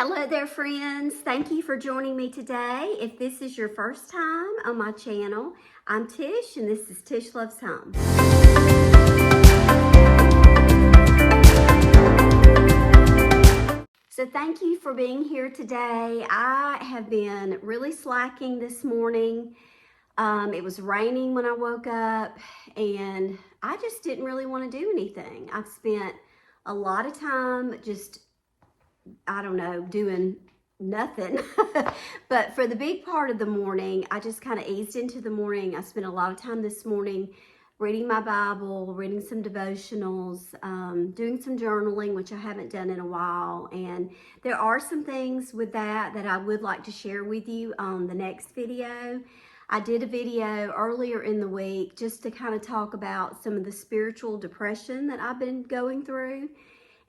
Hello there, friends. Thank you for joining me today. If this is your first time on my channel, I'm Tish, and this is Tish Loves Home. So thank you for being here today. I have been really slacking this morning. It was raining when I woke up, and I just didn't really want to do anything. I've spent a lot of time just, I don't know, doing nothing. But for the big part of the morning, I just kind of eased into the morning. I spent a lot of time this morning reading my Bible, reading some devotionals, doing some journaling, which I haven't done in a while. And there are some things with that I would like to share with you on the next video. I did a video earlier in the week just to kind of talk about some of the spiritual depression that I've been going through.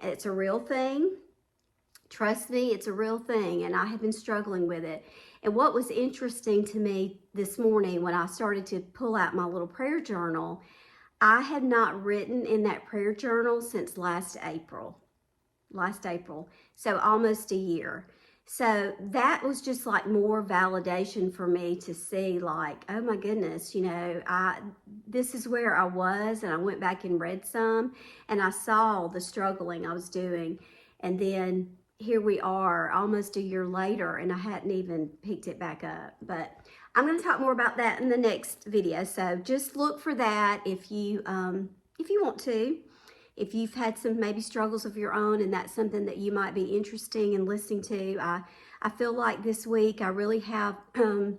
It's a real thing. Trust me, it's a real thing, and I have been struggling with it. And what was interesting to me this morning when I started to pull out my little prayer journal, I had not written in that prayer journal since last April, so almost a year. So that was just like more validation for me to see, like, oh my goodness, you know, this is where I was, and I went back and read some, and I saw the struggling I was doing. And then here we are almost a year later, and I hadn't even picked it back up. But I'm going to talk more about that in the next video. So just look for that if you want to. If you've had some maybe struggles of your own, and that's something that you might be interested in listening to. I feel like this week I really have kind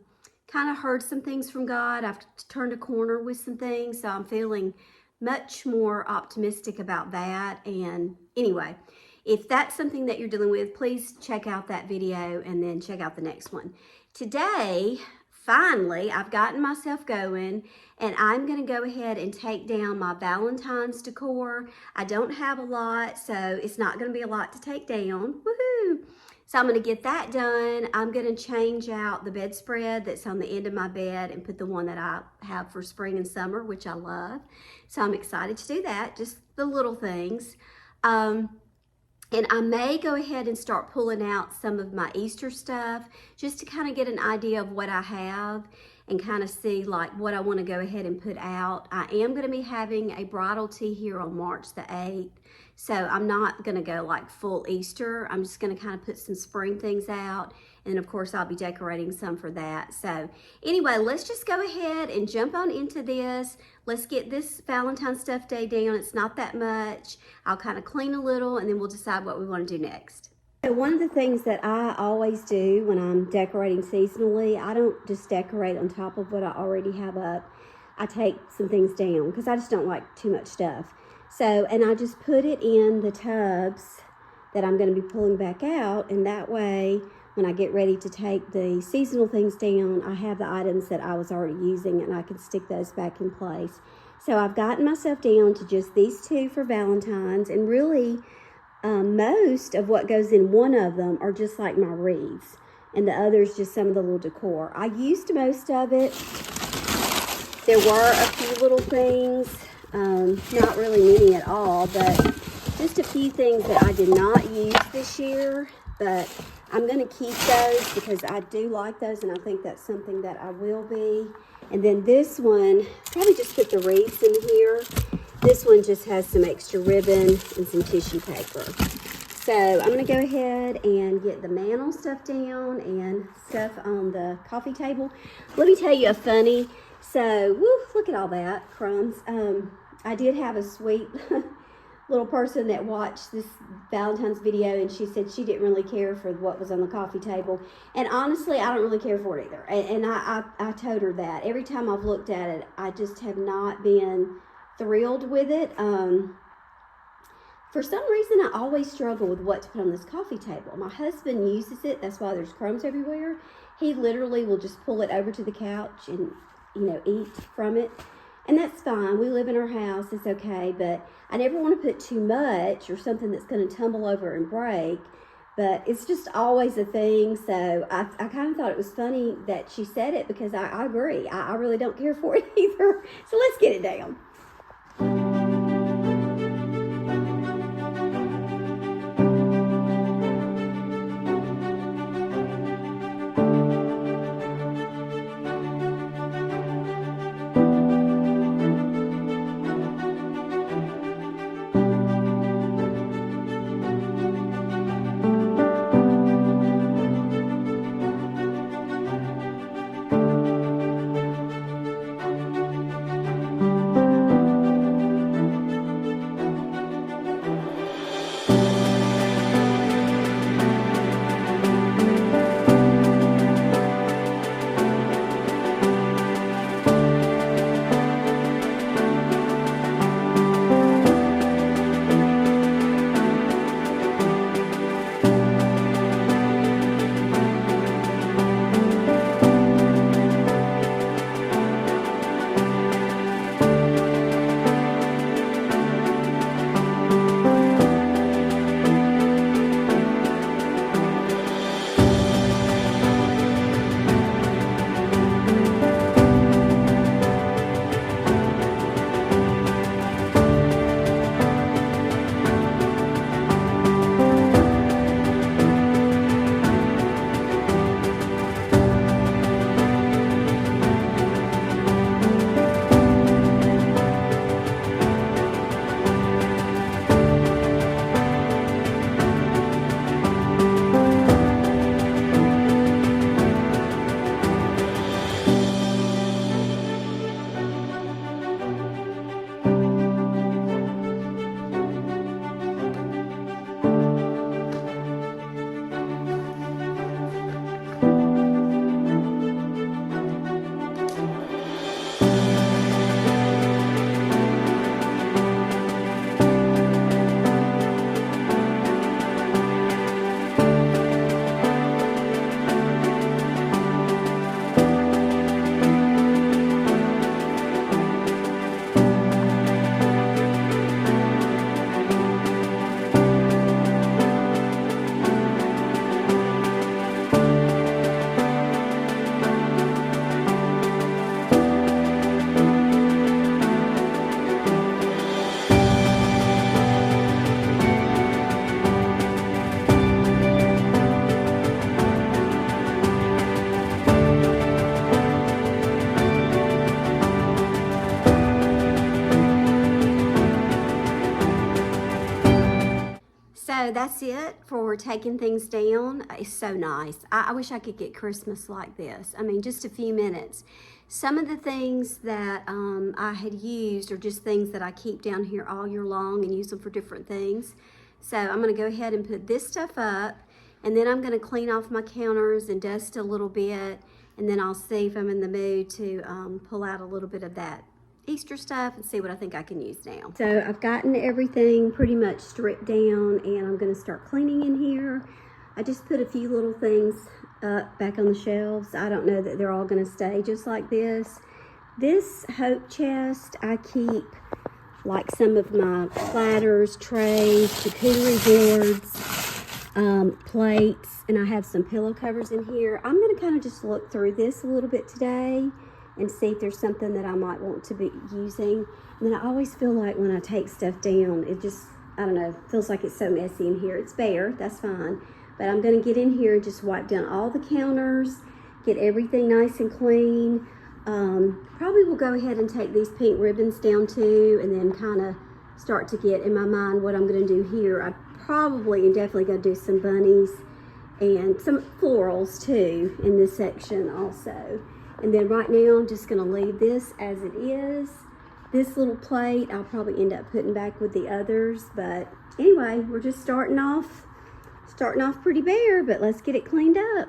of heard some things from God. I've turned a corner with some things, so I'm feeling much more optimistic about that. And anyway, if that's something that you're dealing with, please check out that video and then check out the next one. Today, finally, I've gotten myself going, and I'm going to go ahead and take down my Valentine's decor. I don't have a lot, so it's not going to be a lot to take down. Woohoo! So I'm going to get that done. I'm going to change out the bedspread that's on the end of my bed and put the one that I have for spring and summer, which I love. So I'm excited to do that, just the little things. And I may go ahead and start pulling out some of my Easter stuff just to kind of get an idea of what I have and kind of see like what I want to go ahead and put out. I am going to be having a bridal tea here on March the 8th. So I'm not going to go like full Easter. I'm just going to kind of put some spring things out. And of course, I'll be decorating some for that. So anyway, let's just go ahead and jump on into this. Let's get this Valentine's stuff day down. It's not that much. I'll kind of clean a little, and then we'll decide what we want to do next. So one of the things that I always do when I'm decorating seasonally, I don't just decorate on top of what I already have up. I take some things down because I just don't like too much stuff. So, and I just put it in the tubs that I'm going to be pulling back out, and that way when I get ready to take the seasonal things down, I have the items that I was already using, and I can stick those back in place. So I've gotten myself down to just these two for Valentine's, and really most of what goes in one of them are just like my wreaths, and the others just some of the little decor. I used most of it. There were a few little things, not really many at all, but just a few things that I did not use this year, but I'm going to keep those because I do like those, and I think that's something that I will be. And then this one, probably just put the wreaths in here. This one just has some extra ribbon and some tissue paper. So I'm going to go ahead and get the mantle stuff down and stuff on the coffee table. Let me tell you a funny. So, woo, look at all that, crumbs. I did have a sweet little person that watched this Valentine's video, and she said she didn't really care for what was on the coffee table. And honestly, I don't really care for it either. And I told her that. Every time I've looked at it, I just have not been thrilled with it. For some reason, I always struggle with what to put on this coffee table. My husband uses it. That's why there's crumbs everywhere. He literally will just pull it over to the couch and, you know, eat from it. And that's fine. We live in our house. It's okay. But I never want to put too much or something that's going to tumble over and break. But it's just always a thing. So I kind of thought it was funny that she said it, because I agree. I really don't care for it. either. So let's get it down. So that's it for taking things down. It's so nice. I wish I could get Christmas like this. I mean, just a few minutes. Some of the things that I had used are just things that I keep down here all year long and use them for different things. So I'm gonna go ahead and put this stuff up, and then I'm gonna clean off my counters and dust a little bit, and then I'll see if I'm in the mood to pull out a little bit of that Easter stuff and see what I think I can use now. So I've gotten everything pretty much stripped down, and I'm going to start cleaning in here. I just put a few little things up back on the shelves. I don't know that they're all going to stay just like this. This hope chest, I keep like some of my platters, trays, charcuterie boards, plates, and I have some pillow covers in here. I'm going to kind of just look through this a little bit today and see if there's something that I might want to be using. And then I always feel like when I take stuff down, it just, I don't know, feels like it's so messy in here. It's bare, that's fine. But I'm gonna get in here and just wipe down all the counters, get everything nice and clean. Probably will go ahead and take these pink ribbons down too, and then kind of start to get in my mind what I'm gonna do here. I probably am definitely gonna do some bunnies and some florals too in this section also. And then right now, I'm just gonna leave this as it is. This little plate, I'll probably end up putting back with the others. But anyway, we're just starting off pretty bare, but let's get it cleaned up.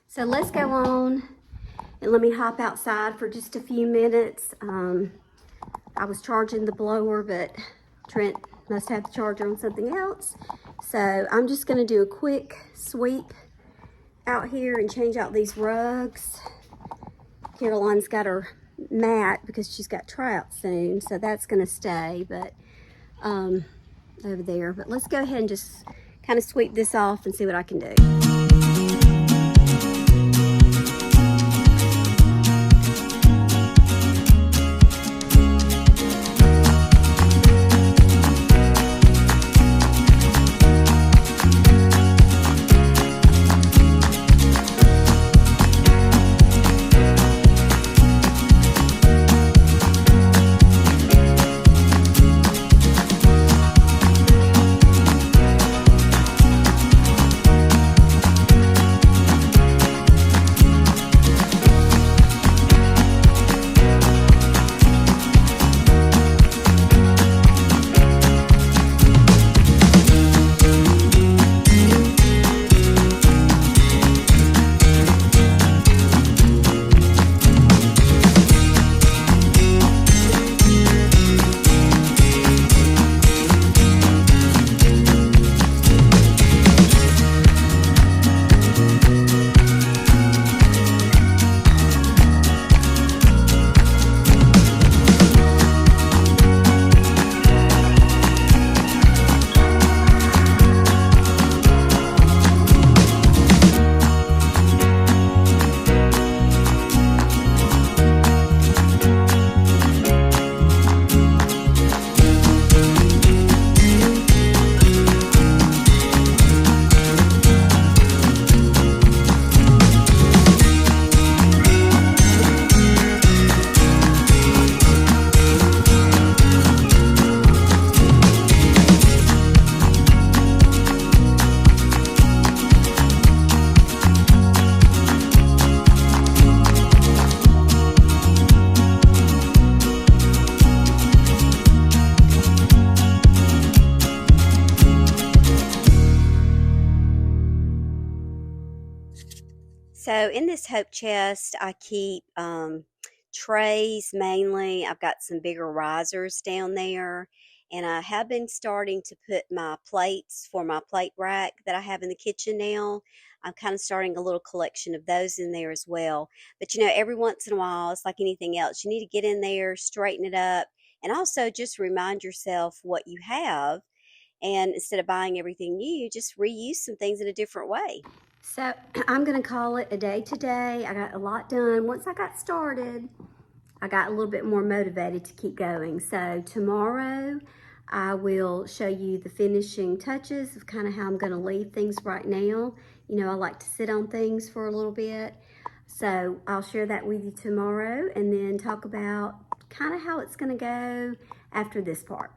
So let's go on and let me hop outside for just a few minutes. I was charging the blower, but Trent must have the charger on something else. So I'm just gonna do a quick sweep out here and change out these rugs. Caroline's got her mat because she's got tryouts soon, so that's gonna stay, but over there. But let's go ahead and just kind of sweep this off and see what I can do. So in this hope chest, I keep trays mainly. I've got some bigger risers down there, and I have been starting to put my plates for my plate rack that I have in the kitchen now. I'm kind of starting a little collection of those in there as well. But every once in a while, it's like anything else. You need to get in there, straighten it up, and also just remind yourself what you have. And instead of buying everything new, just reuse some things in a different way. So I'm going to call it a day today. I got a lot done. Once I got started, I got a little bit more motivated to keep going. So tomorrow, I will show you the finishing touches of kind of how I'm going to leave things right now. I like to sit on things for a little bit. So I'll share that with you tomorrow and then talk about kind of how it's going to go after this part.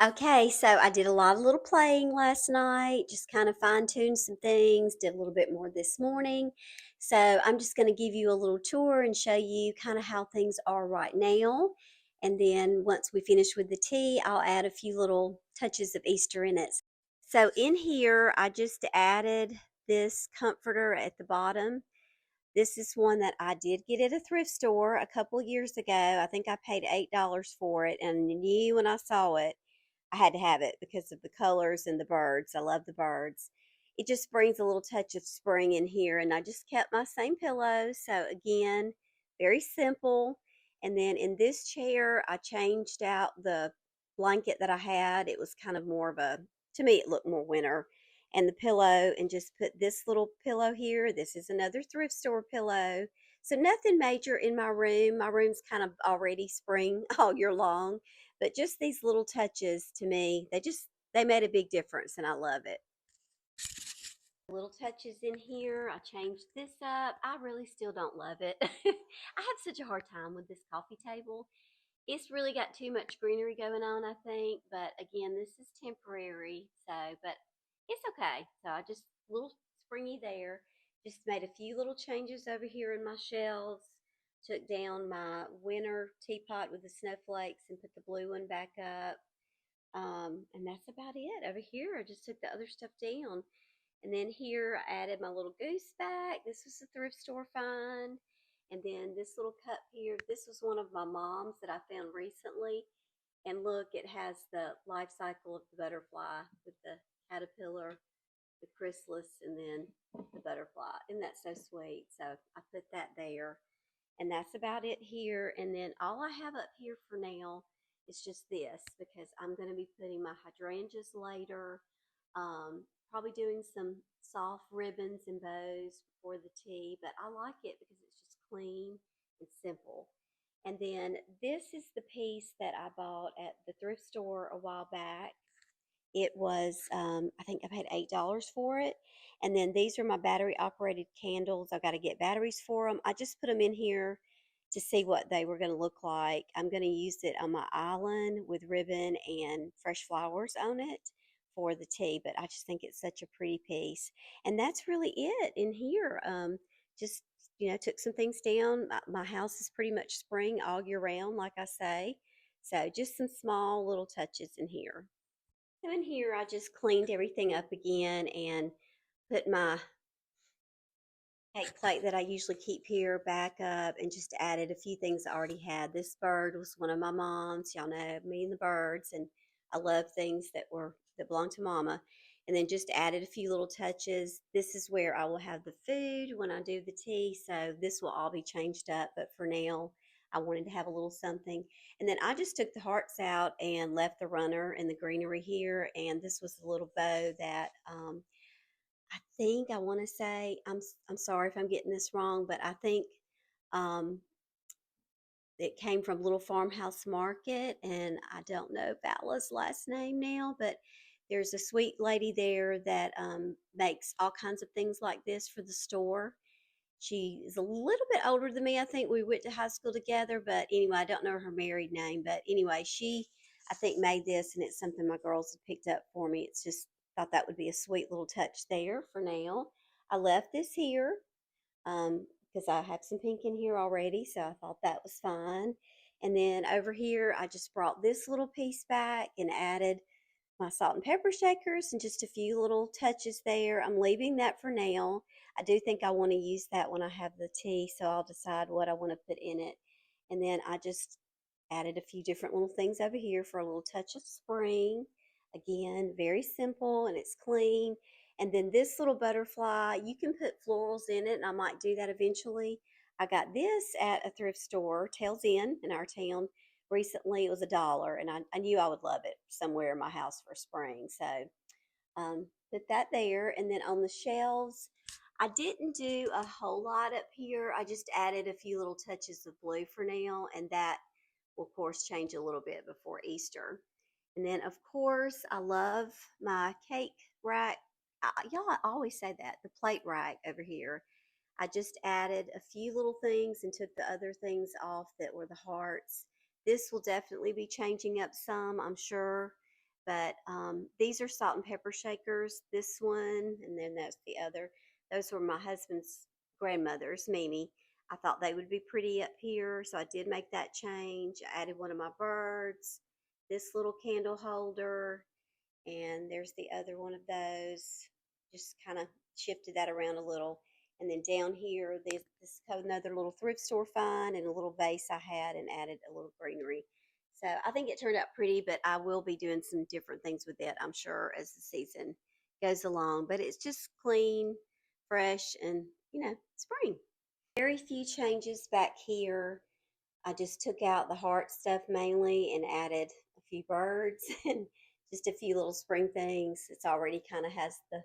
Okay, so I did a lot of little playing last night, just kind of fine tuned some things, did a little bit more this morning. So I'm just going to give you a little tour and show you kind of how things are right now. And then once we finish with the tea, I'll add a few little touches of Easter in it. So in here, I just added this comforter at the bottom. This is one that I did get at a thrift store a couple of years ago. I think I paid $8 for it and knew when I saw it I had to have it because of the colors and the birds. I love the birds. It just brings a little touch of spring in here, and I just kept my same pillow. So, again, very simple. And then in this chair, I changed out the blanket that I had. It was kind of more of a, to me, it looked more winter. And the pillow, and just put this little pillow here. This is another thrift store pillow. So, nothing major in my room. My room's kind of already spring all year long, but just these little touches to me, they made a big difference and I love it. Little touches in here. I changed this up. I really still don't love it. I have such a hard time with this coffee table. It's really got too much greenery going on, I think. But again, this is temporary. But it's okay. So I just, a little springy there. Just made a few little changes over here in my shelves. Took down my winter teapot with the snowflakes and put the blue one back up. And that's about it. Over here, I just took the other stuff down. And then here I added my little goose back. This was a thrift store find. And then this little cup here, this was one of my mom's that I found recently. And look, it has the life cycle of the butterfly with the caterpillar, the chrysalis, and then the butterfly. Isn't that so sweet? So I put that there. And that's about it here. And then all I have up here for now is just this because I'm going to be putting my hydrangeas later. Probably doing some soft ribbons and bows for the tea, but I like it because it's just clean and simple. And then this is the piece that I bought at the thrift store a while back. It was, I think I paid $8 for it. And then these are my battery operated candles. I've got to get batteries for them. I just put them in here to see what they were going to look like. I'm going to use it on my island with ribbon and fresh flowers on it for the tea, but I just think it's such a pretty piece. And that's really it in here. Just, took some things down. My house is pretty much spring all year round, like I say. So just some small little touches in here. So in here, I just cleaned everything up again and put my cake plate that I usually keep here back up and just added a few things I already had. This bird was one of my mom's. Y'all know me and the birds, and I love things that belong to mama. And then just added a few little touches. This is where I will have the food when I do the tea. So this will all be changed up, but for now, I wanted to have a little something. And then I just took the hearts out and left the runner and the greenery here. And this was a little bow that I think I want to say I'm sorry if I'm getting this wrong, but I think um, it came from Little Farmhouse Market, and I don't know Vala's last name now, but there's a sweet lady there that makes all kinds of things like this for the store. She is a little bit older than me. I think we went to high school together, but anyway, I don't know her married name. But anyway, she, I think, made this, and it's something my girls have picked up for me. It's just thought that would be a sweet little touch there for now. I left this here because I have some pink in here already, so I thought that was fine. And then over here, I just brought this little piece back and added my salt and pepper shakers and just a few little touches there. I'm leaving that for now. I do think I want to use that when I have the tea, so I'll decide what I want to put in it. And then I just added a few different little things over here for a little touch of spring. Again, very simple and it's clean. And then this little butterfly, you can put florals in it, and I might do that eventually. I got this at a thrift store, Tails Inn, in our town recently. It was $1, and I knew I would love it somewhere in my house for spring. So put that there. And then on the shelves, I didn't do a whole lot up here. I just added a few little touches of blue for now, and that will, of course, change a little bit before Easter. And then, of course, I love my cake rack. Y'all, I always say that, the plate rack over here. I just added a few little things and took the other things off that were the hearts. This will definitely be changing up some, I'm sure. But these are salt and pepper shakers. This one, and then that's the other. Those were my husband's grandmother's, Mimi. I thought they would be pretty up here, so I did make that change. I added one of my birds, this little candle holder, and there's the other one of those. Just kind of shifted that around a little. And then down here, this another little thrift store find and a little vase I had, and added a little greenery. So I think it turned out pretty, but I will be doing some different things with it, I'm sure, as the season goes along. But it's just clean, fresh, and, spring. Very few changes back here. I just took out the heart stuff mainly and added a few birds and just a few little spring things. It's already kind of has the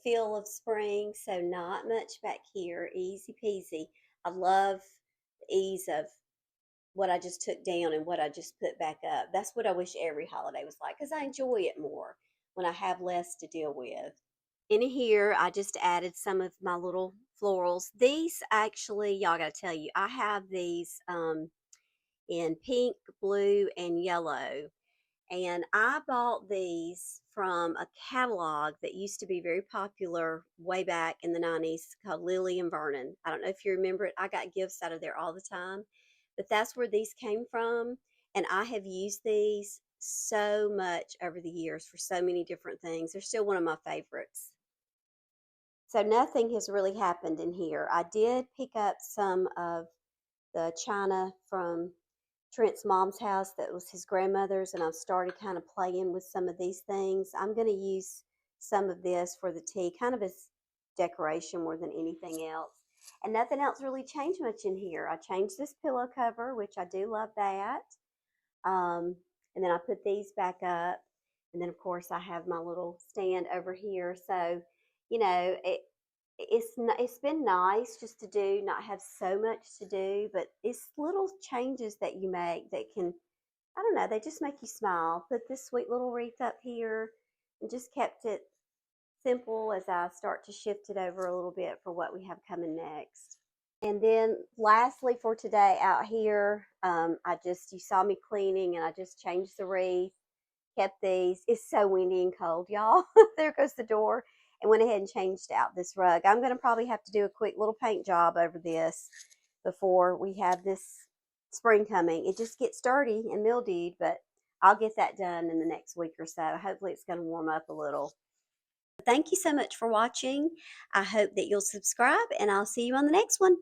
feel of spring, so not much back here. Easy peasy. I love the ease of what I just took down and what I just put back up. That's what I wish every holiday was like, because I enjoy it more when I have less to deal with. In here, I just added some of my little florals. These actually, y'all got to tell you, I have these in pink, blue, and yellow. And I bought these from a catalog that used to be very popular way back in the 90s called Lily and Vernon. I don't know if you remember it. I got gifts out of there all the time. But that's where these came from. And I have used these so much over the years for so many different things. They're still one of my favorites. So nothing has really happened in here. I did pick up some of the china from Trent's mom's house that was his grandmother's, and I've started kind of playing with some of these things. I'm going to use some of this for the tea, kind of as decoration more than anything else. And nothing else really changed much in here. I changed this pillow cover, which I do love that. And then I put these back up. And then, of course, I have my little stand over here. So, it's been nice just to do, not have so much to do, but it's little changes that you make that can, I don't know, they just make you smile. Put this sweet little wreath up here and just kept it simple as I start to shift it over a little bit for what we have coming next. And then lastly for today out here, you saw me cleaning and I just changed the wreath, kept these. It's so windy and cold, y'all. There goes the door. And went ahead and changed out this rug. I'm going to probably have to do a quick little paint job over this before we have this spring coming. It just gets dirty and mildewed, but I'll get that done in the next week or so. Hopefully it's going to warm up a little. Thank you so much for watching. I hope that you'll subscribe, and I'll see you on the next one.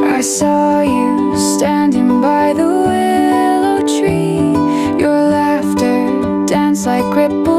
I saw you standing by the willow tree. Your laughter danced like ripples